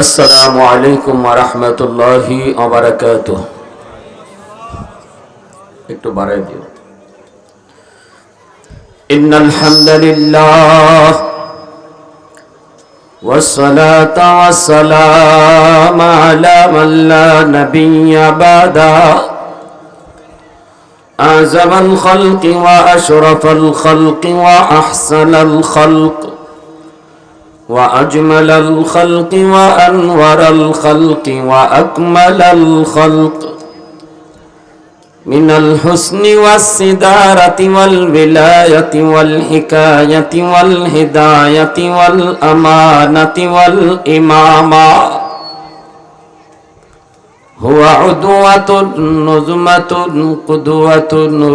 السلام عليكم ورحمة الله وبركاته. إن الحمد لله والصلاة والسلام على من لا نبي بعده أعظم الخلق وأشرف الخلق وأحسن الخلق وأجمل الخلق وأنور الخلق وأكمل الخلق من الحسن والصدارة والولاية والحكاية والهداية والأمانة والإمامة. هو عدوة نظمة قدوة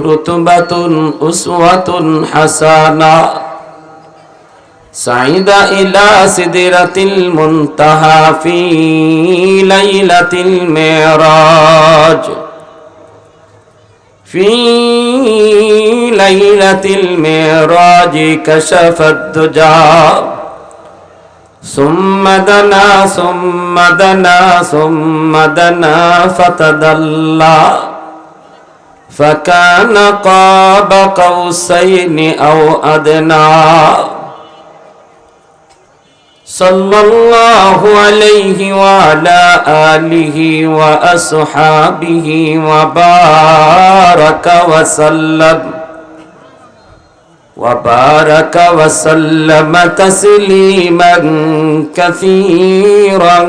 رتبة أسوة حسنة صعد إلى سدرة المنتهى في ليلة المعراج. في ليلة المعراج كشف الدجى ثم دنا ثم دنا ثم دنا فتدلى فكان قاب قوسين أو أدنى. صلى الله عليه وعلى آله وأصحابه وبارك وسلم تسليما كثيرا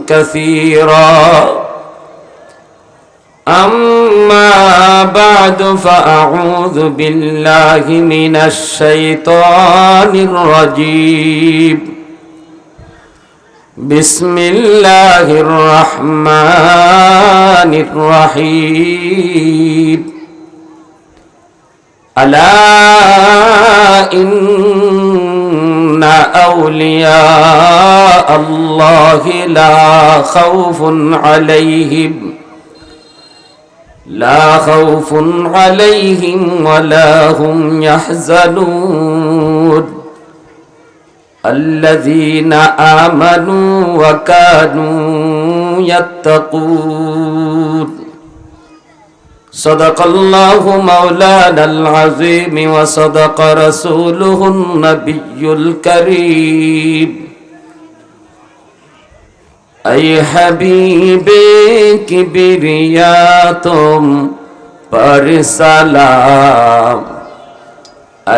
كثيرا. أما بعد فأعوذ بالله من الشيطان الرجيم. بسم الله الرحمن الرحيم. ألا إن أولياء الله لا خوف عليهم ولا هم يحزنون الذين آمنوا وكانوا يتقون. صدق الله مولانا العظيم وصدق رسوله النبي الكريم. أي حبيبي كبرياء तुम पर सलाम ऐ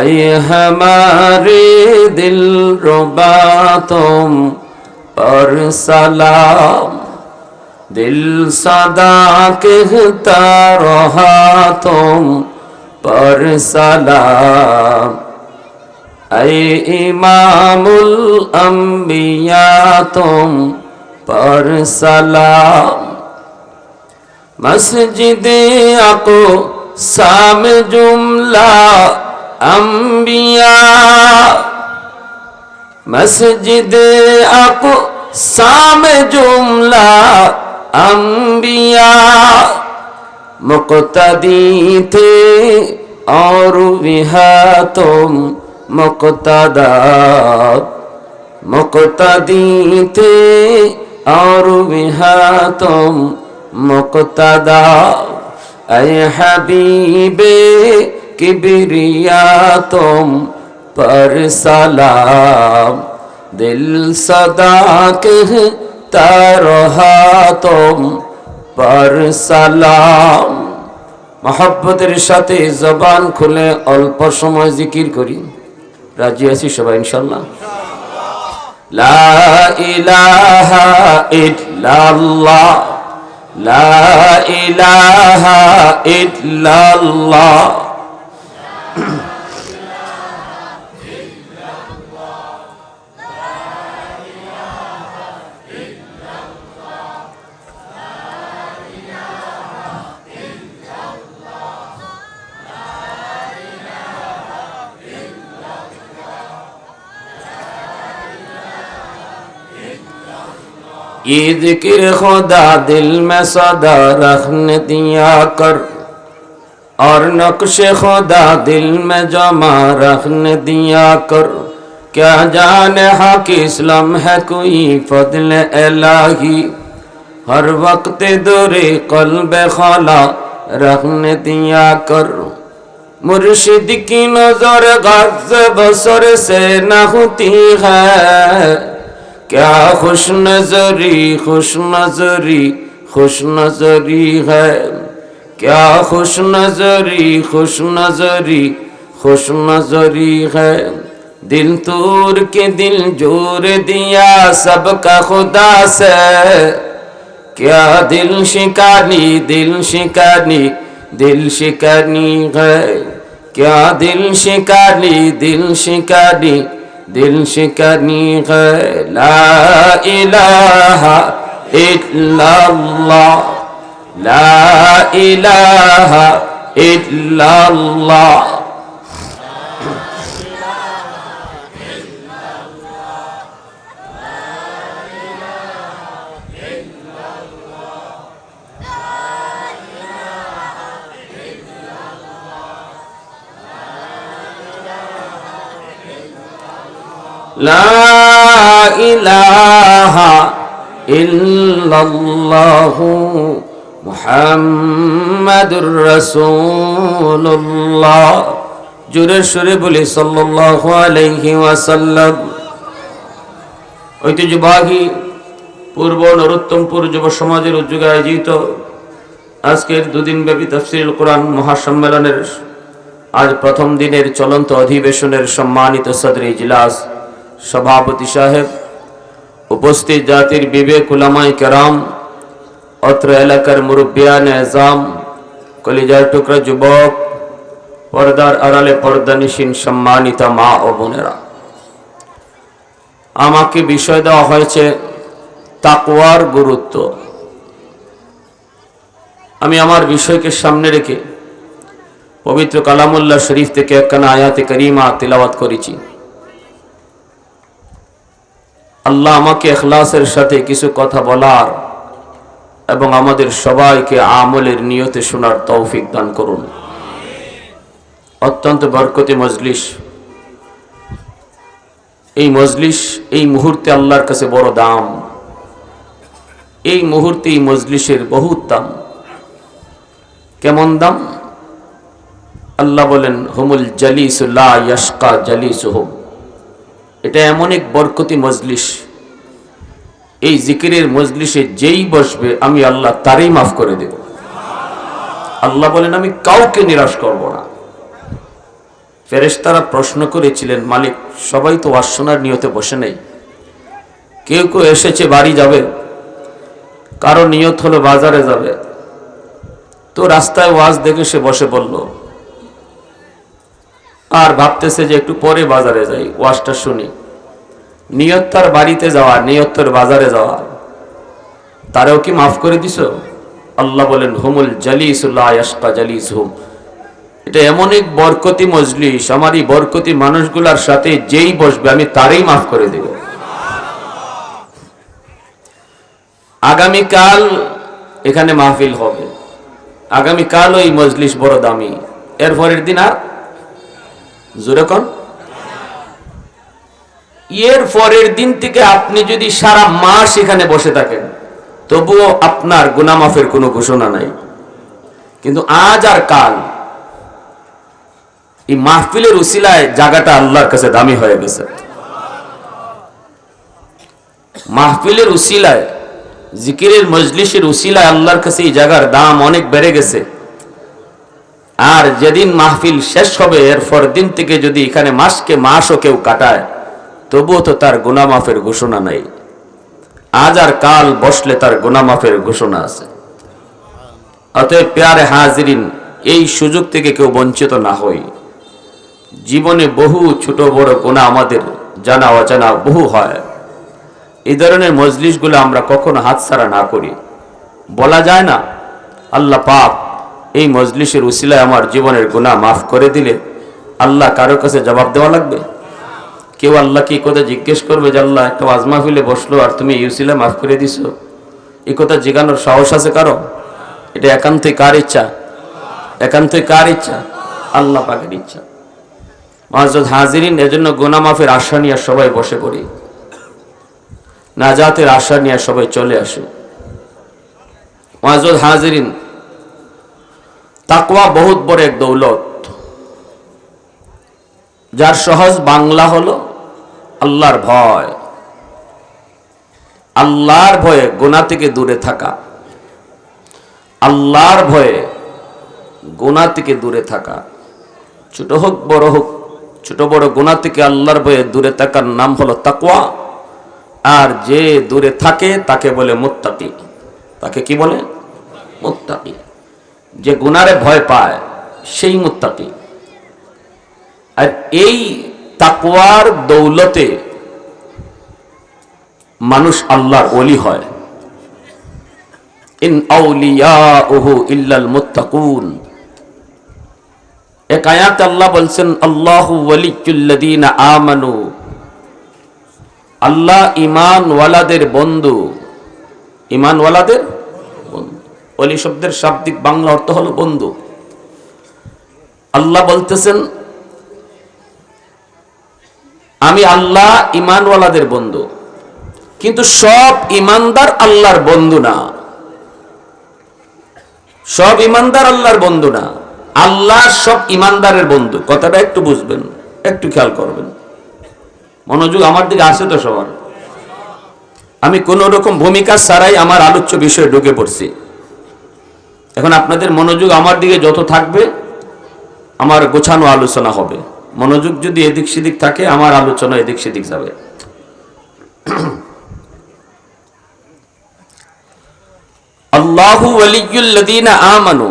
हमारे दिल रुबा तुम पर सलाम दिल सदा कहता रहा तुम पर सलाम ऐ इमामुल अंबिया तुम पर सलाम. मस्जिदे अक़सा में जुमला अंबिया मस्जिदे अक़सा में जुमला अंबिया मुक़्तदी थे और विहा तुम मुक़्तदा मुक़्तदी थे और विहा तुम मुक़्तदा. ऐ हबीबे किबरिया तुम पर सलाम दिल सदा कहता रहा तुम पर सलाम. मोहब्बतेर साथे जबान खुले अल्प समय जिकिर करी. राजी आছি সবাই ইনশাআল্লাহ. লা ইলাহা ইল্লাল্লাহ লা ইলাহা ইল্লাল্লাহ. ये जिक्र खुदा दिल में सदा रखने दिया कर और नक्श खुदा दिल में जमा रखने दिया कर क्या जाने हक इस्लाम है कोई फضل इलाही हर वक्त दूरे कल्ब खाला रखने दिया कर मुर्शिद की नजर गज़ बसर से न होती है क्या खुश नजरी खुश नजरी खुश नजरी है क्या खुश नजरी खुश नजरी खुश नजरी है दिल तोड़ के दिल जोड़ दिया सबका खुदा से क्या दिल शिकानी दिल शिकानी है क्या दिल शिकानी है ला इलाहा इल्लल्लाह ला इलाहा इल्लल्लाह ला इलाहा इल्लल्लाहु मुहम्मदुर रसूलुल्लाह জোরে সুরে বলি সাল্লাল্লাহু আলাইহি ওয়াসাল্লাম। ঐতিহ্যবাহী পূর্ব নরোত্তমপুর যুব সমাজের উদ্যোগে আয়োজিত আজকের দুদিনব্যাপী তাফসীরুল কোরআন মহাসম্মেলনের আজ প্রথম দিনের চলন্ত অধিবেশনের সম্মানিত সদর ইজলাস সভাপতি সাহেব, উপস্থিত জাতির বিবেক উলামায়ে কেরাম, অত্র এলাকার মুরব্বিয়ানে আযম, কলিজার টুকরা যুবক, পর্দার আড়ালে পর্দানিশীন সম্মানিত মা ও বোনেরা, আমাকে বিষয় দেওয়া হয়েছে তাকওয়ার গুরুত্ব। আমি আমার বিষয়কে সামনে রেখে পবিত্র কালামুল্লাহ শরীফ থেকে একখানা আয়াতে কারিমা তিলাওয়াত করেছি। আল্লাহ আমাকে ইখলাসের সাথে কিছু কথা বলার এবং আমাদের সবাইকে আমলের নিয়তে শোনার তৌফিক দান করুন। অত্যন্ত বরকতি মজলিস, এই মজলিস এই মুহূর্তে আল্লাহর কাছে বড় দাম। এই মুহূর্তে এই মজলিসের বহুত দাম। কেমন দাম? আল্লাহ বলেন হুমুল জালিসু লা ইয়াশকা জালিসুহুম। এটা এমন এক বরকতি মজলিস, এই জিকিরের মজলিসে যেই বসবে আমি আল্লাহ তারই মাফ করে দেব। আল্লাহ বলেন আমি কাউকে নিরাশ করব না। ফেরেশতারা প্রশ্ন করেছিলেন, মালিক সবাই তো ওয়াজ শোনার নিয়তে বসে নেই, কেউ কেউ এসেছে বাড়ি যাবে, কারো নিয়ত হলো বাজারে যাবে, তো রাস্তায় ওয়াজ দেখে সে বসে পড়ল আর ভাবতেছে যে একটু পরে বাজারে যাই, ওয়াজটা শুনি। নিয়ত তার বাড়িতে যাওয়া, নিয়ত তার বাজারে যাওয়া, তারেও কি মাফ করে দিছো? আল্লাহ বলেন হুমুল জালিসু লা ইয়াশকা জালিসুহুম। এটা এমন এক বরকতি মজলিস, আমার এই বরকতি মানুষগুলার সাথে যেই বসবে আমি তারই মাফ করে দেব। আগামীকাল এখানে মাহফিল হবে, আগামীকাল ওই মজলিস বড় দামি। এরপরের দিন আর জোরে কোন, এর পরের দিন থেকে আপনি যদি সারা মাস এখানে বসে থাকেন তবুও আপনার গুনাহ মাফের কোনো ঘোষণা নাই। কিন্তু আজ আর কাল এই মাহফিলের উসিলায় জায়গাটা আল্লাহর কাছে দামি হয়ে গেছে। মাহফিলের উসিলায়, জিকিরের মজলিসের উসিলায় আল্লাহর কাছে এই জায়গার দাম অনেক বেড়ে গেছে। আর যেদিন মাহফিল শেষ হবে এরপর দিন থেকে যদি এখানে মাসও কেউ কাটায় তবুও তো তার গুনাহ মাফের ঘোষণা নাই। আজ আর কাল বসলে তার গুনাহ মাফের ঘোষণা আছে। অতএব প্যারে হাজিরিন, এই সুযোগ থেকে কেউ বঞ্চিত না হই। জীবনে বহু ছোট বড় গুনাহ আমাদের জানা অজানা বহু হয়। এই ধরনের মজলিসগুলো আমরা কখনো হাতছাড়া না করি। বলা যায় না আল্লাহ পাক এই মজলিসের উসিলায় আমার জীবনের গুনাহ মাফ করে দিলে আল্লাহ কারোর কাছে জবাব দেওয়া লাগবে? কেউ আল্লাহকে এই কথা জিজ্ঞেস করবে যে আল্লাহ একটা ওয়াজ মাহফিলে বসলো আর তুমি এই উসিলায় মাফ করে দিছো? এই কথা জিজ্ঞানোর সাহস আছে কারো? এটা একান্তই কার ইচ্ছা? একান্তই কার ইচ্ছা? আল্লাহ পাকের ইচ্ছা। মুআজ্জাজ হাজিরিন, এজন্য গুনাহ মাফের আশা নিয়ে সবাই বসে পড়ি, নাজাতের আশা নিয়ে সবাই চলে আসে। মুআজ্জাজ হাজিরিন, তাকওয়া বহুত বড় এক দৌলত, যার সহজ বাংলা হলো আল্লাহর ভয়। আল্লাহর ভয়ে গুনাহ থেকে দূরে থাকা, আল্লাহর ভয়ে গুনাহ থেকে দূরে থাকা, ছোট হোক বড় হোক, ছোট বড় গুনাহ থেকে আল্লাহর ভয়ে দূরে থাকার নাম হলো তাকওয়া। আর যে দূরে থাকে তাকে বলে মুত্তাকি। তাকে কি বলে? মুত্তাকি। যে গুনারে ভয় পায় সেই মুত্তাকি। আর এই তাকওয়ার দৌলতে মানুষ আল্লাহর ওলি হয়। ইন আউলিয়াউহু ইল্লাল মুত্তাকুন। এক আয়াতে আল্লাহ বলছেন, আল্লাহু ওয়ালিয়ুল্লাযীনা আমানু, আল্লাহ ঈমানওয়ালাদের বন্ধু। ঈমানওয়ালাদের বন্ধু। ওলি শব্দের শাব্দিক বাংলা অর্থ হলো বন্ধু। আল্লাহ বলতেছেন, আমি আল্লাহ ঈমানওয়ালাদের বন্ধু। কিন্তু সব ঈমানদার আল্লাহর বন্ধু না। সব ঈমানদার আল্লাহর বন্ধু না। আল্লাহ সব ঈমানদারের বন্ধু। কথাটা একটু বুঝবেন, একটু খেয়াল করবেন। মনোযোগ আমার দিকে আসে তো সবার? আমি কোন রকম ভূমিকা ছাড়াই আমার আলোচ্য বিষয়ে ঢুকে পড়ছি। এখন আপনাদের মনোযোগ আমার দিকে যত থাকবে আমার গোছানো আলোচনা হবে। মনোযোগ যদি এদিক সেদিক থাকে আমার আলোচনা এদিক সেদিক যাবে। আল্লাহু ওয়ালিয়ুল্লাযীনা আমানু,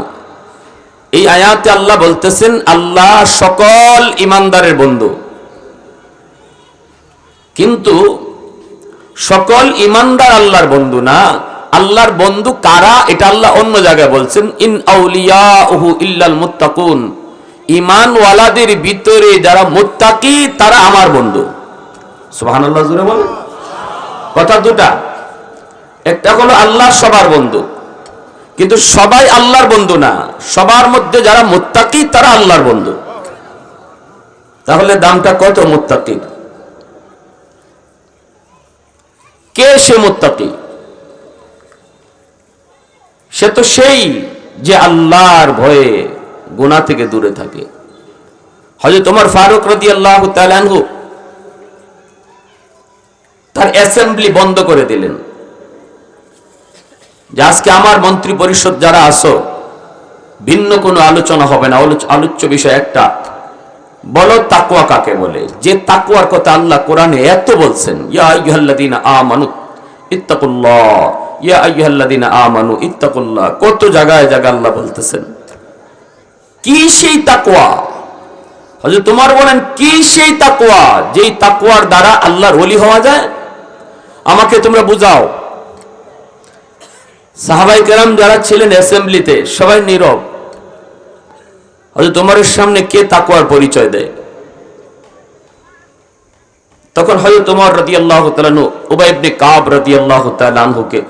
এই আয়াতে আল্লাহ বলতেছেন আল্লাহ সকল ঈমানদারের বন্ধু। কিন্তু সকল ঈমানদার আল্লাহর বন্ধু না। আল্লাহর বন্ধু কারা এটা আল্লাহ অন্য জায়গায় বলছেন, ইন আউলিয়াউহু ইল্লাল মুত্তাকুন। ঈমানওয়ালাদের ভিতরে যারা মুত্তাকি তারা আমার বন্ধু। সুবহানাল্লাহ জোরে বলেন। কথা দুটা, একটা হলো আল্লাহ সবার বন্ধু, কিন্তু সবাই আল্লাহর বন্ধু না। সবার মধ্যে যারা মুত্তাকি তারা আল্লাহর বন্ধু। তাহলে দামটা কত মুত্তাকির? কে সে মুত্তাকি? সে তো সেই যে আল্লাহর ভয়ে গুনাহ থেকে দূরে থাকে। হযরত ওমর ফারুক রাদিয়াল্লাহু তাআলা আনহু তার অ্যাসেম্বলি বন্ধ করে দিলেন, যে আজকে আমার মন্ত্রী পরিষদ যারা আছো ভিন্ন কোনো আলোচনা হবে না, আলোচ্য বিষয় একটা, বলো তাকওয়া কাকে বলে। যে তাকওয়ার কথা আল্লাহ কোরআনে এত বলছেন, ইয়া আইয়ুহাল্লাযীনা আমানু ইত্তাকুল্লাহ, ইয়া আইয়ুহাল্লাযীনা আমানু ইত্তাকুল্লাহ, কত জায়গায় জায়গায় আল্লাহ বলতেছেন। কি সেই তাকওয়া? হযরত তোমার বলেন কি সেই তাকওয়া যেই তাকওয়ার দ্বারা আল্লাহর ওলি হওয়া যায়? আমাকে তোমরা বুঝাও। সাহাবায়ে কেরাম যারা ছিলেন অ্যাসেম্বলিতে সবাই নীরব। হযরত ওমরের সামনে কে তাকওয়ার পরিচয় দেয়? তখন হযরত ওমর রাদিয়াল্লাহু তাআলা আনহু উবাই ইবনে কাব রাদিয়াল্লাহু তাআলা আনহুকে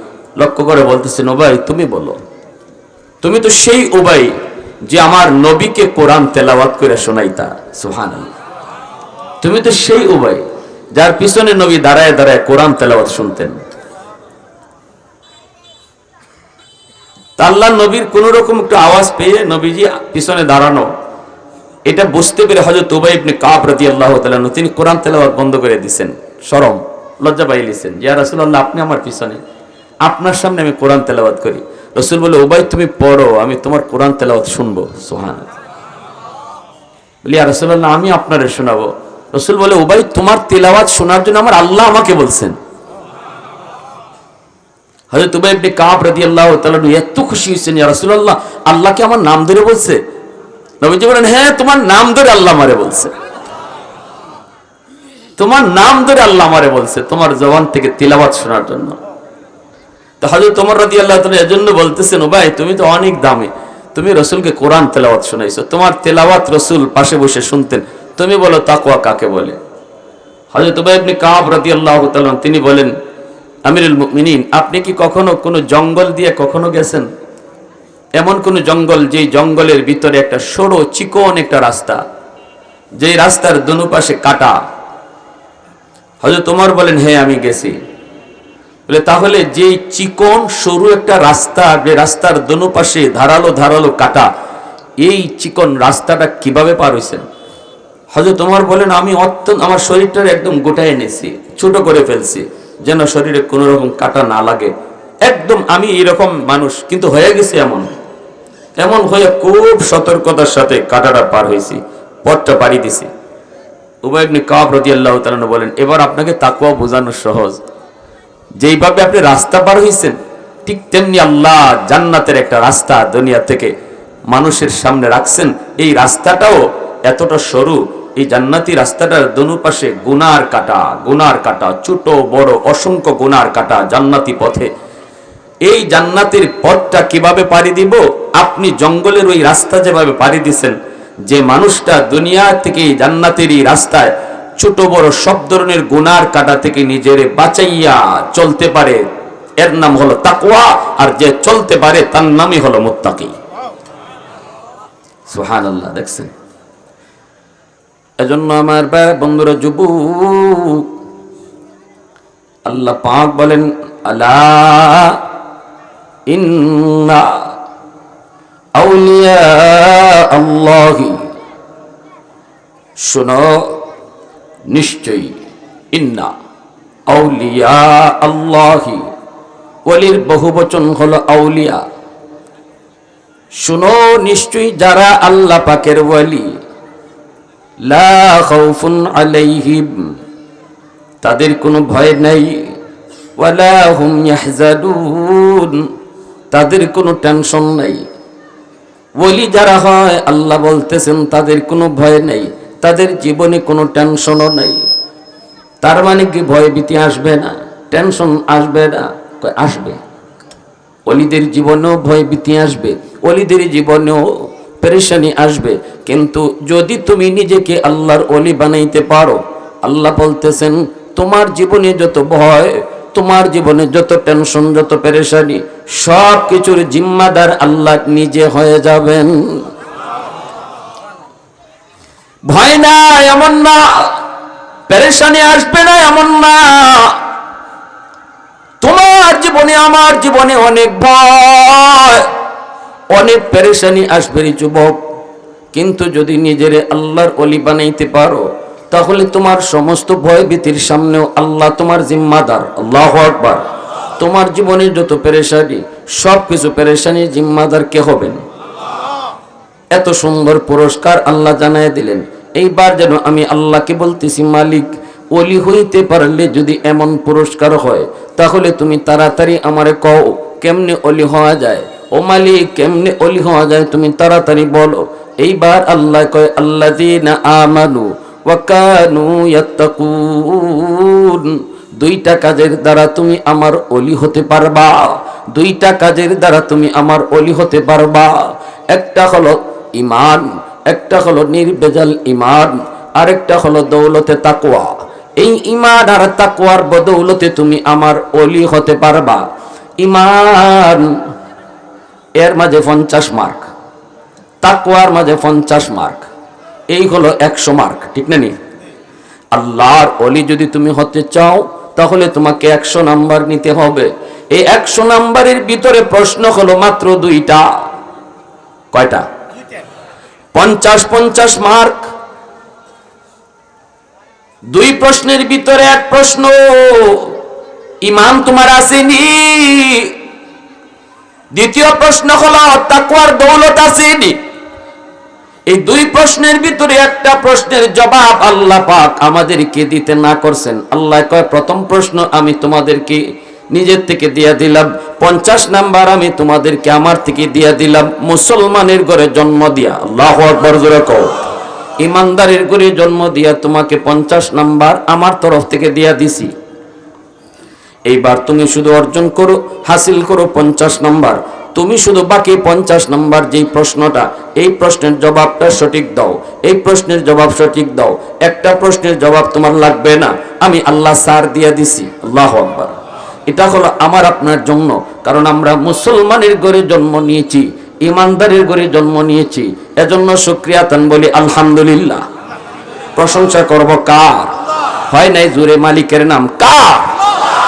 লক্ষ্য করে বলতেছেন, উবাই তুমি বলো, তুমি তো সেই উবাই যে আমার নবীকে কোরআন তেলাওয়াত করে শোনাইতা। সুবহানাল্লাহ। তুমি তো সেই উবাই যার পিছনে নবী দাঁড়ায় দাঁড়ায় কোরআন তেলাওয়াত শুনতেন। আল্লাহ নবীর কোন রকম একটু আওয়াজ পেয়ে নবীজি পিছনে দাঁড়ানো, এটা বুঝতে পেরে হযরত উবাই ইবনে কাব রাদিয়াল্লাহু তাআলা তিনি কোরআন তেলাওয়াত বন্ধ করে দিয়েছেন। শরম লজ্জা পাইলেন, ইয়া রাসূলুল্লাহ আপনি আমার পিছনে, আপনার সামনে আমি কোরআন তেলাওয়াত করি। রাসূল বলে, উবাই তুমি পড়ো, আমি তোমার কোরআন তেলাওয়াত শুনবো। সুবহানাল্লাহ। বলি, ইয়া রাসূলুল্লাহ আমি আপনারে শোনাবো। রাসূল বলে, উবাই তোমার তেলাওয়াত শোনার জন্য আমার আল্লাহ আমাকে বলছেন। হযরত উবাই ইবনে কাব রাদিয়াল্লাহু তাআলা এত খুশি হয়েছেন, ইয়া রাসূলুল্লাহ আল্লাহ কি আমার নাম ধরে বলছে? নবীজি বলেন, হ্যাঁ তোমার নাম ধরে আল্লাহ আমারে বলছে, তোমার নাম ধরে আল্লাহ আমারে বলছে তোমার জবান থেকে তিলাওয়াত শোনার জন্য। তো হযরত ওমর রাদিয়াল্লাহু তাআলা এজন্য বলতেছেন, উবাই তুমি তো অনেক দামি, তুমি রাসূলকে কোরআন তেলাওয়াত শোনাইছো, তোমার তেলাওয়াত রাসূল পাশে বসে শুনতেন, তুমি বলো তাকওয়া কাকে বলে? হযরত উবাই ইবনে কাব রাদিয়াল্লাহু তাআলা তিনি বলেন, আমিরুল মুমিনিন আপনি কি কখনো কোনো জঙ্গল দিয়ে কখনো গেছেন? এমন কোন জঙ্গল যে জঙ্গলের ভিতরে একটা সরু চিকন একটা রাস্তা, যে রাস্তার দুনো পাশে কাটা। হযরত ওমর বলেন, হ্যাঁ আমি গেছি। বলে তাহলে যে চিকন সরু একটা রাস্তা, যে রাস্তার দুনো পাশে ধারালো ধারালো কাটা, এই চিকন রাস্তাটা কিভাবে পার হইছেন? হযরত ওমর বলেন, আমি আমার শরীরটা একদম গোটায় এনেছি, ছোট করে ফেলছি, যেন শরীরে কোনো রকম কাটা না লাগে। একদম আমি এরকম মানুষ, কিন্তু হয়ে গেছে এমন হয়ে খুব সতর্কতার সাথে কাটাটা পার হয়েছি, পথটা পাড়ি দিছি। উবাই ইবনে কাব রাদিয়াল্লাহু তাআলা বলেন, এবার আপনাকে তাকওয়া বোঝানো সহজ। যেইভাবে আপনি রাস্তা পার হয়েছেন, ঠিক তেমনি আল্লাহ জান্নাতের একটা রাস্তা দুনিয়া থেকে মানুষের সামনে রাখছেন। এই রাস্তাটাও এতটা সরু, এই জান্নাতি রাস্তাটার দোনো পাশে গুনার কাটা, ছোট বড় অসংখ্য গুনার কাটা জান্নাতি পথে। এই জান্নাতের পথটা কিভাবে পাড়ি দিব? আপনি জঙ্গলের ওই রাস্তা যেভাবে পাড়ি দিচ্ছেন, যে মানুষটা দুনিয়া থেকে জান্নাতের এই রাস্তায় ছোট বড় সব ধরনের গুনার কাটা থেকে নিজের বাঁচাইয়া চলতে পারে, এর নাম হলো তাকওয়া। আর যে চলতে পারে তার নামই হলো মুত্তাকি। সুবহানাল্লাহ। দেখছেন? এজন্য আমার বন্ধুরা, যুবক, আল্লাহ পাক বলেন, আলা ইন্না আউলিয়া আল্লাহি, শোনো নিশ্চয়ই, ইন্না আউলিয়া আল্লাহি, ওলির বহুবচন হলো আউলিয়া। শোনো নিশ্চয়ই যারা আল্লাহ পাকের ওলি, লা খাউফুন আলাইহিম, তাদের কোনো ভয় নাই, ওয়ালা হুম ইয়াহজানুন, তাদের কোনো টেনশন নাই। ওলি যারা হয়, আল্লাহ বলতেছেন তাদের কোনো ভয় নাই, তাদের জীবনে কোনো টেনশনও নাই। তার মানে কি ভয় ভীতি আসবে না, টেনশন আসবে না? আসবে। ওলিদের জীবনেও ভয় ভীতি আসবে, ওলিদের জীবনেও পেরেশানি আসবে। কিন্তু যদি তুমি নিজেকে আল্লাহর ওলি বানাইতে পারো, আল্লাহ বলতেছেন তোমার জীবনে যত ভয়, তোমার জীবনে যত টেনশন, যত পেরেশানি, সব কিছুর জিম্মাদার আল্লাহ নিজে হয়ে যাবেন। ভয় না এমন না, পেরেশানি আসবে না এমন না। তোমার জীবনে আমার জীবনে অনেক ভয়, অনেক পেরেশানি আসবে রে যুবক। কিন্তু যদি নিজের আল্লাহর ওলি বানাইতে পারো, তাহলে তোমার সমস্ত ভয় ভীতির সামনেও আল্লাহ তোমার জিম্মাদার। আল্লাহু আকবার। তোমার জীবনের যত পেরেশানি, সব কিছু পেরেশানির জিম্মাদার কে হবেন? এত সুন্দর পুরস্কার আল্লাহ জানায় দিলেন। এইবার যেন আমি আল্লাহকে বলতেছি, মালিক, ওলি হইতে পারলে যদি এমন পুরস্কার হয়, তাহলে তুমি তাড়াতাড়ি আমারে কও কেমনে ওলি হওয়া যায়। ও মালিক, কেমনে ওলি হওয়া যায় তুমি তাড়াতাড়ি বলো। এইবার আল্লাহ কয়, আল্লাযীনা আমানু ওয়া কানু ইয়াত্তাকুন, দুইটা কাজের দ্বারা তুমি আমার ওলি হতে পারবা। দুইটা কাজের দ্বারা তুমি আমার ওলি হতে পারবা। একটা হলো ঈমান, একটা হলো নির্ভেজাল ঈমান, আরেকটা হলো দৌলতে তাকওয়া। এই ঈমান আর তাকওয়ার বদৌলতে তুমি আমার ওলি হতে পারবা। ঈমান এর মাঝে 50 মার্ক, তাকওয়ার মাঝে 50 মার্ক, এই হলো 100 মার্ক। ঠিক না নি? আল্লাহর ওলি যদি তুমি হতে চাও, তাহলে তোমাকে 100 নাম্বার নিতে হবে। এই 100 নাম্বারের ভিতরে প্রশ্ন হলো মাত্র 2টা। কয়টা? 50 মার্ক। 2 প্রশ্নের ভিতরে 1 প্রশ্ন, ঈমান তোমার আসেনি। দ্বিতীয় প্রশ্ন হলো তাকওয়ার দৌলত আসেনি। এই 2 প্রশ্নের ভিতরে একটা প্রশ্নের জবাব আল্লাহ পাক আমাদেরকে দিতে না করছেন। আল্লাহ কয়, প্রথম প্রশ্ন আমি তোমাদেরকে নিজের থেকে দিয়া দিলাম, 50 নাম্বার আমি তোমাদেরকে আমার থেকে দিয়া দিলাম। মুসলমানের ঘরে জন্ম দিয়া, আল্লাহু আকবার জোরে কও, ইমানদারের ঘরে জন্ম দিয়া তোমাকে 50 নাম্বার আমার তরফ থেকে দিয়া দিছি। এইবার তুমি শুধু অর্জন করো, হাসিল করো 50 নাম্বার। তুমি শুধু বাকি 50 নাম্বার যেই প্রশ্নটা, এই প্রশ্নের জবাবটা সঠিক দাও, এই প্রশ্নের জবাব সঠিক দাও। একটা প্রশ্নের জবাব তোমার লাগবে না, আমি আল্লাহ সার দিয়া দিছি। আল্লাহু আকবার। এটা হলো আমার আপনার জন্য, কারণ আমরা মুসলমানের ঘরে জন্ম নিয়েছি, ইমানদারের ঘরে জন্ম নিয়েছি। এজন্য শুকরিয়া তান বলি আলহামদুলিল্লাহ। প্রশংসা করব কার? হয় নাই জোরে মালিকের নাম কার?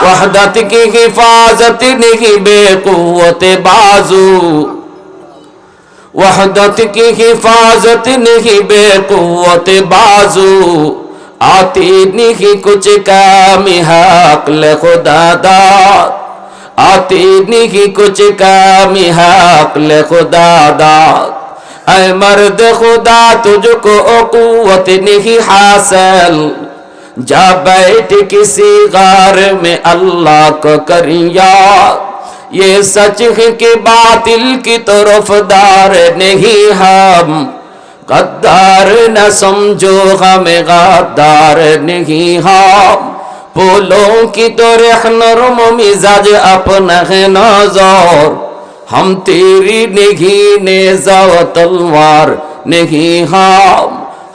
ওয়াহদাত কি হিফাজত নেহি বেকুওতে বাজু, वहदत की हिफाजत नहीं बेकुवत बाजू, आती नहीं कुछ काम हक ले खुदा दाद, आती नहीं कुछ काम हक ले खुदा दाद। ऐ मर्द खुदा तुझको कुव्वत नहीं हासिल, जा बैठ किसी गार में अल्लाह को कर याद। ये सच है कि बातिल की तरफदार नहीं हम, गद्दार न समझो हमें गद्दार नहीं हम। फूलों की तो नरम मिजाज अपना है नजर, हम तेरी नहीं नेज़ा व तलवार नहीं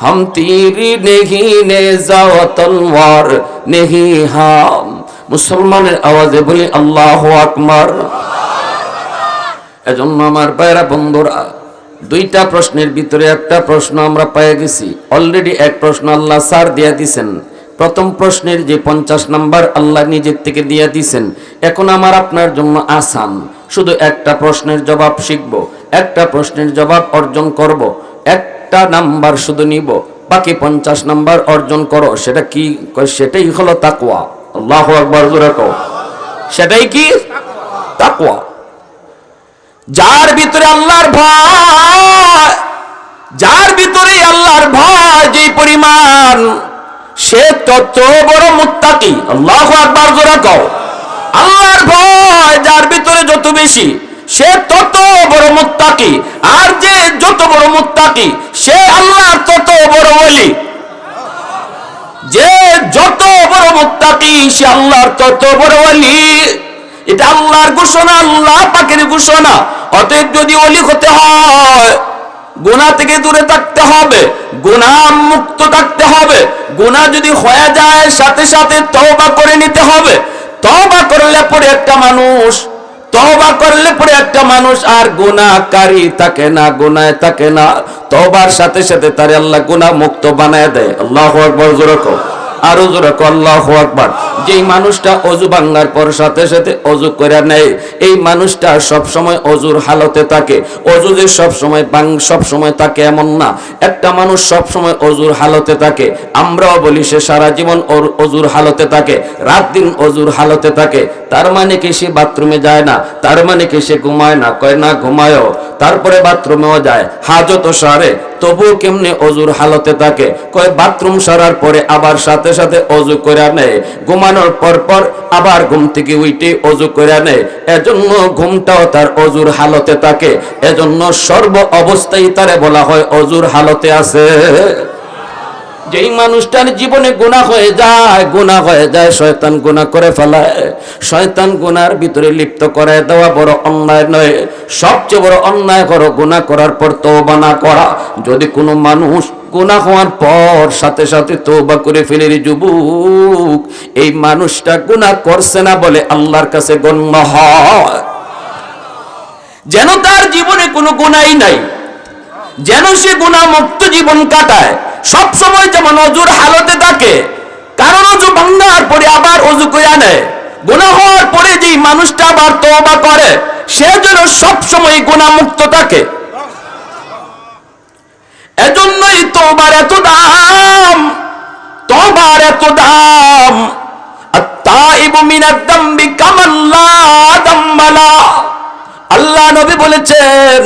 हम तेरी नहीं नेज़ा व तलवार नहीं हम। মুসলমানের আওয়াজে বলি আল্লাহু আকবার। এজন্য আমার ভাইরা বন্ধুরা, দুইটা প্রশ্নের ভিতরে একটা প্রশ্ন আমরা পেয়ে গেছি অলরেডি। এক প্রশ্ন আল্লাহ স্যার দিয়া দিছেন, প্রথম প্রশ্নের যে 50 নাম্বার আল্লাহ নিজের থেকে দিয়া দিছেন। এখন আমার আপনার জন্য আসান, শুধু একটা প্রশ্নের জবাব শিখব, একটা প্রশ্নের জবাব অর্জন করব, একটা নাম্বার শুধু নিব, বাকি 50 নাম্বার অর্জন করো। সেটা কি? সেটাই হলো তাকওয়া। আল্লাহু আকবার জোরে কও। সেটাই কি? তাকওয়া। যার ভিতরে আল্লাহর ভয়, যার ভিতরে আল্লাহর ভয় যে পরিমাণ, সে তত বড় মুত্তাকি। আল্লাহু আকবার জোরে কও। আল্লাহর ভয় যার ভিতরে যত বেশি, সে তত বড় মুত্তাকি। আর যে যত বড় মুত্তাকি, সে আল্লাহর তত বড় ওলি। যে যত বড় মুত্তাকি, সে আল্লাহর তত বড় ওলি। এটা আল্লাহর ঘোষণা, আল্লাহ পাকের ঘোষণা। অতএব যদি ওলি হতে হয়, গুনাহ থেকে দূরে থাকতে হবে, গুনাহ মুক্ত থাকতে হবে। গুনাহ যদি হয়ে যায়, সাথে সাথে তওবা করে নিতে হবে। তওবা করলে পরে একটা মানুষ, তওবা করলে পরে একটা মানুষ আর গুনাহকারী থাকে না, গুনাহে থাকে না। তওবার সাথে সাথে তারে আল্লাহ গুনাহ মুক্ত বানায় দেয়। আল্লাহু আকবার জোরে কও। আরো জোরে কও আল্লাহু আকবার। যেই মানুষটা অজু ভাঙার পর সাথে সাথে অজু করে নেয়, এই মানুষটা সব সময় অজুর হালতে থাকে। অজু যে সব সময় থাকে এমন না। একটা মানুষ সব সময় অজুর হালতে থাকে, আমরাও বলি সে সারা জীবন অজুর হালতে থাকে, রাত দিন অজুর হালতে থাকে। তার মানে কি সে বাথরুমে যায় না? তার মানে কি সে ঘুমায় না? কয় না, ঘুমায়ও, তারপরে বাথরুমেও যায়, হাজতও সারে, তবুও কেমনে অজুর হালতে থাকে? কয় বাথরুম সারার পরে আবার সাথে সাথে অজু করে নেয়, ঘুমানোর পর পর আবার ঘুম থেকে উঠে অজু করে নেয়। এজন্য ঘুমটাও তার অজুর হালতে থাকে। এজন্য সর্ব অবস্থায় তারে বলা হয় অজুর হালতে আছে। যেই মানুষটার জীবনে গুনাহ হয়ে যায়, শয়তান গুনাহ করে ফেলায়। শয়তান গুনার ভিতরে লিপ্ত করে দেওয়া বড় অন্যায় নয়। সবচেয়ে বড় অন্যায় হলো গুনাহ করার পর তওবা না করা। যদি কোনো মানুষ গুনাহ হওয়ার পর সাথে সাথে তওবা করে ফেলে, রে যুবক, এই মানুষটা গুনাহ করছে না বলে আল্লাহর কাছে গণ্য হয়। যেন তার জীবনে কোনো গুনাহই নাই, যেন সে গুনাহ মুক্ত জীবন কাটায়। সব সময় যেমন অজুর হালতে থাকে, কারণ অজু ভাঙার পরে আবার অজু করে নেয়। গুনাহ হওয়ার পরে যেই মানুষটা আবার তওবা করে, সে যেন সব সময় গুনাহ মুক্ত থাকে। এজন্যই তওবার এত দাম, তওবার এত দাম। আত-তাইবু মিনাদ যামবি কামান লা যামবা লা। আল্লাহ নবী বলেছেন,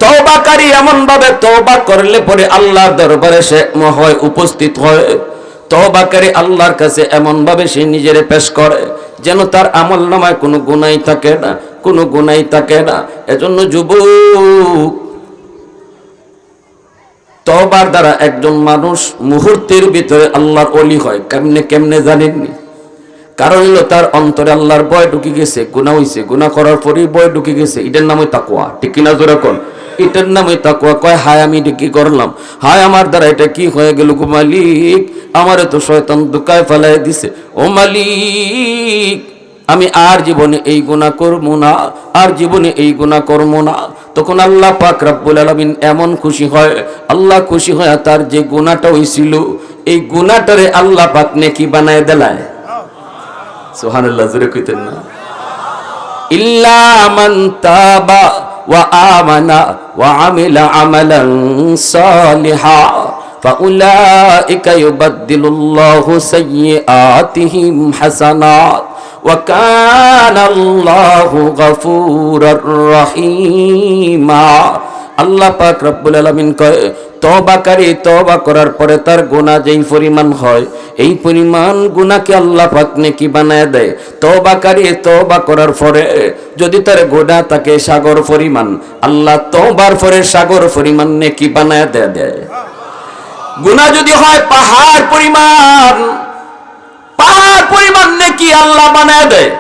তওবাকারী এমন ভাবে তওবা করলে পরে আল্লাহর দরবারে সে হয় উপস্থিত হয়। তওবাকারী আল্লাহর কাছে এমন ভাবে সে নিজেরে পেশ করে যেন তার আমলনামায় কোনো গুনাহই থাকে না, কোনো গুনাহই থাকে না। এজন্য যুবক, তওবার দ্বারা একজন মানুষ মুহূর্তের ভিতরে আল্লাহর ওলি হয়। কেমনে কেমনে জানেননি? কারণ হলো তার অন্তরে আল্লাহর ভয় ঢুকে গেছে। গুনাহ হইছে, গুনাহ করার পরেই ভয় ঢুকে গেছে। এটার নামই তাকওয়া। ঠিক কিনা জোরে কোন? এটার নামই তাকওয়া। কয় হায় আমি এটা কি করলাম, হায় আমার দ্বারা এটা কি হয়ে গেল গো মালিক, আমারে তো শয়তান ধোঁকায় ফেলাই দিছে। ও মালিক, আমি আর জীবনে এই গুনাহ করব না, আর জীবনে এই গুনাহ করব না। তখন আল্লাহ পাক রব্বুল আলামিন এমন খুশি হয়, আল্লাহ খুশি হয় তার যে গুনাহটা হইছিল এই গুনাহটারে আল্লাহ পাক নেকি বানায় দেলায়। সুবহানাল্লাহ, জোরে কইতেন না? ইল্লা মান তাবা ওয়া আমানা ওয়া আমিলা আমালান সালিহা ফাউলাইকা ইউবাদদিলুল্লাহু সাইয়্যাতিহিম হাসানাত ওয়া কানাল্লাহু গফুরুর রহিমা। আল্লাহ পাক রব্বুল আলামিন কয়, তওবাকারী তওবা করার পরে তার গুনাহ যেই পরিমাণ হয়, এই পরিমাণ গুনাহকে আল্লাহ পাক নেকি বানায় দেয়। তওবাকারী তওবা করার পরে যদি তার গুনাহ থাকে সাগর পরিমাণ, আল্লাহ তওবার পরে সাগর পরিমাণ নেকি বানায় দেয়। গুনাহ যদি হয় পাহাড় পরিমাণ নেকি আল্লাহ বানায় দেয়।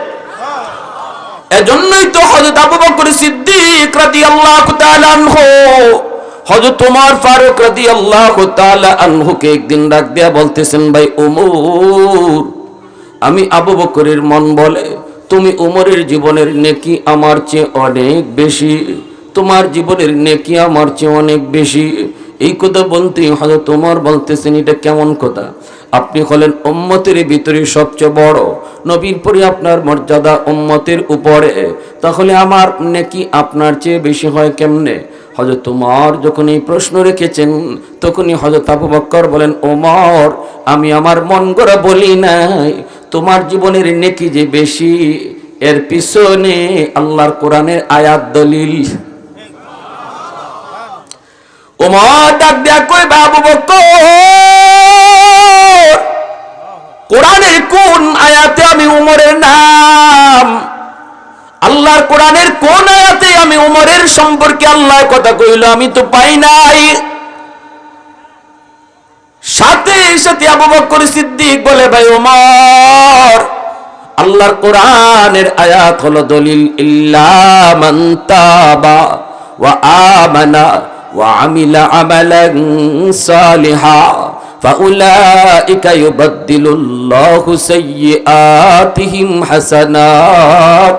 এজন্যই তো হযরত আবু বকর সিদ্দিক রাদিয়াল্লাহু তাআলা আনহু হযরত ওমর ফারুক রাদিয়াল্লাহু তাআলা আনহুকে একদিন ডাক দিয়া বলতেছেন, ভাই ওমর, আমি আবু বকরের মন বলে তুমি ওমরের জীবনের নেকি আমার চেয়ে অনেক বেশি, তোমার জীবনের নেকি আমার চেয়ে অনেক বেশি। এই কথা বলতে হযরত ওমর বলতেছেন, এটা কেমন কথা? আপনি হলেন উম্মতের ভিতরে সবচেয়ে বড়, নবীর পরে আপনার মর্যাদা উম্মতের উপরে, তাহলে আমার নেকি আপনার চেয়ে বেশি হয় কেমনে? হযরত ওমর যখন এই প্রশ্ন রেখেছেন, তখনই হযরত আবু বকর বলেন, ওমর, আমি আমার মন গড়া বলি নাই, তোমার জীবনের নেকি যে বেশি এর পিছনে আল্লাহর কোরআনের আয়াত দলিল। ওমর ডাক দেয়া কই, আবু বকর, কোরআনের কোন আয়াতে আমি উমরের নাম, আল্লাহর কোরআনের কোন আয়াতে আমি উমরের সম্পর্কে আল্লাহ কথা কইল আমি তো পাই নাই। সাথে সাথে আবু বকর সিদ্দিক বলে, ভাই ওমর, আল্লাহর কোরআনের আয়াত হলো দলিল, ইল্লা মান তাবা ওয়া আমানা ওয়া আমিলা আমালান সালিহা ফাউলাইকা ইউবাদদিলুল্লাহু সাইয়্যাতিহিম হাসানাত।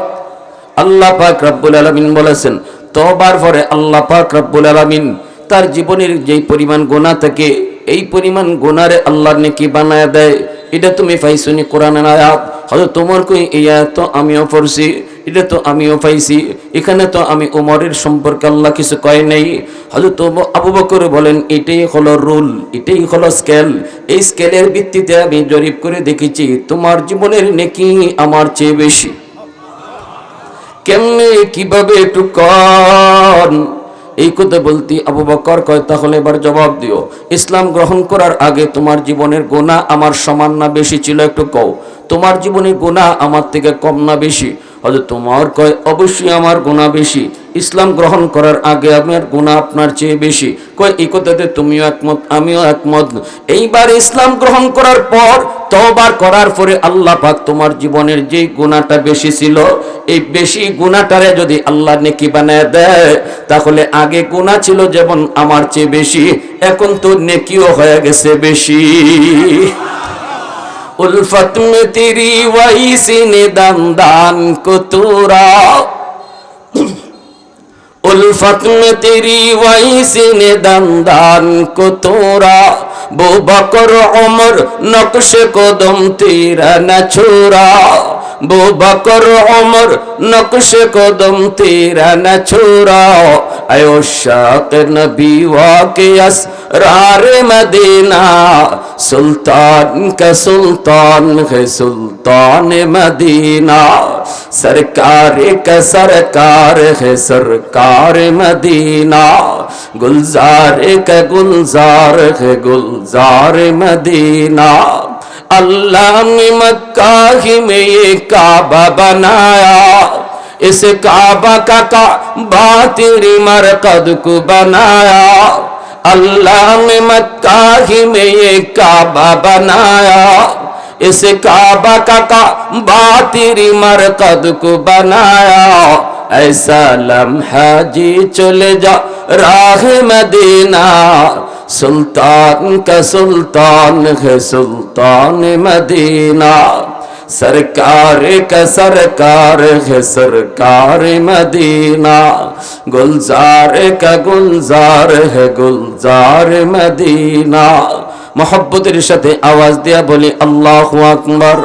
আল্লাহ পাক রব্বুল আলামিন বলেছেন, তওবার পরে আল্লাহ পাক রব্বুল আলামিন তার জীবনের যেই পরিমাণ গুনাহ থাকে, এই পরিমাণ গুনারে আল্লাহর নেকি বানায় দেয়। এটা তুমি পাইছনি কোরআনের আয়াত? হযরত ওমর কই, এই আয়াত তো আমিও পড়ছি, এটা তো আমিও পাইছি, এখানে তো আমি ওমরের সম্পর্কে আল্লাহ কিছু কয় নাই। হযরত আবু বকর বলেন, এটাই হলো রুল, এটাই হলো স্কেল, এই স্কেলের ভিত্তিতে আমি জরিপ করে দেখেছি তোমার জীবনের নেকি আমার চেয়ে বেশি। কেমনে, কিভাবে, একটু কন। এই কথা বলতে আবু বকর কয়, তাহলে এবার জবাব দিও, ইসলাম গ্রহণ করার আগে তোমার জীবনের গুনাহ আমার সমান না বেশি ছিল? একটু কও, তোমার জীবনের গুনাহ আমার থেকে কম না বেশি? হযরত ওমর কয়, অবশ্যই আমার গুনাহ বেশি, ইসলাম গ্রহণ করার আগে আমার গুনাহ আপনার চেয়ে বেশি। কয়, এই কথাতে তুমিও একমত, আমিও একমত। এইবার ইসলাম গ্রহণ করার পর, তওবা করার পরে আল্লাহ পাক তোমার জীবনের যেই গুনাহটা বেশি ছিল, এই বেশি গুনাহটারে যদি আল্লাহ নেকি বানায় দেয়, তাহলে আগে গুনাহ ছিল যেমন আমার চেয়ে বেশি, এখন তো নেকিও হয়ে গেছে বেশি। उल्फत में तेरी वही सीने दान को तोरा, उल्फत में तेरी वही सीने दान को तोरा, बो बकर उमर नक्श कदम तेरा न छोड़ा, बो बकर उमर नक्श कदम तेरा न छोड़ा, आयो शाक नबी वाके असरार मदीना, सुल्तान का सुल्तान है सुल्तान मदीना, सरकार का सरकार है सरकार मदीना, गुलजार का गुलजार है गुलजार मदीना। अल्लाह ने मक्का ही में ये काबा बनाया, इस काबा का काबा तेरी मरकद को बनाया, अल्लाह ने मक्का ही में ये काबा बनाया, इस काबा का काबा तेरी मरकद को बनाया, ऐसा लम्हा जी चले जा राह मदीना, सुल्तान का सुल्तान है सुल्तान मदीना, सरकार का सरकार है सरकार मदीना, गुलजार का गुलजार है गुलजार मदीना, মহব্বতের সাথে আওয়াজ দেয়া বলি আল্লাহু আকবার।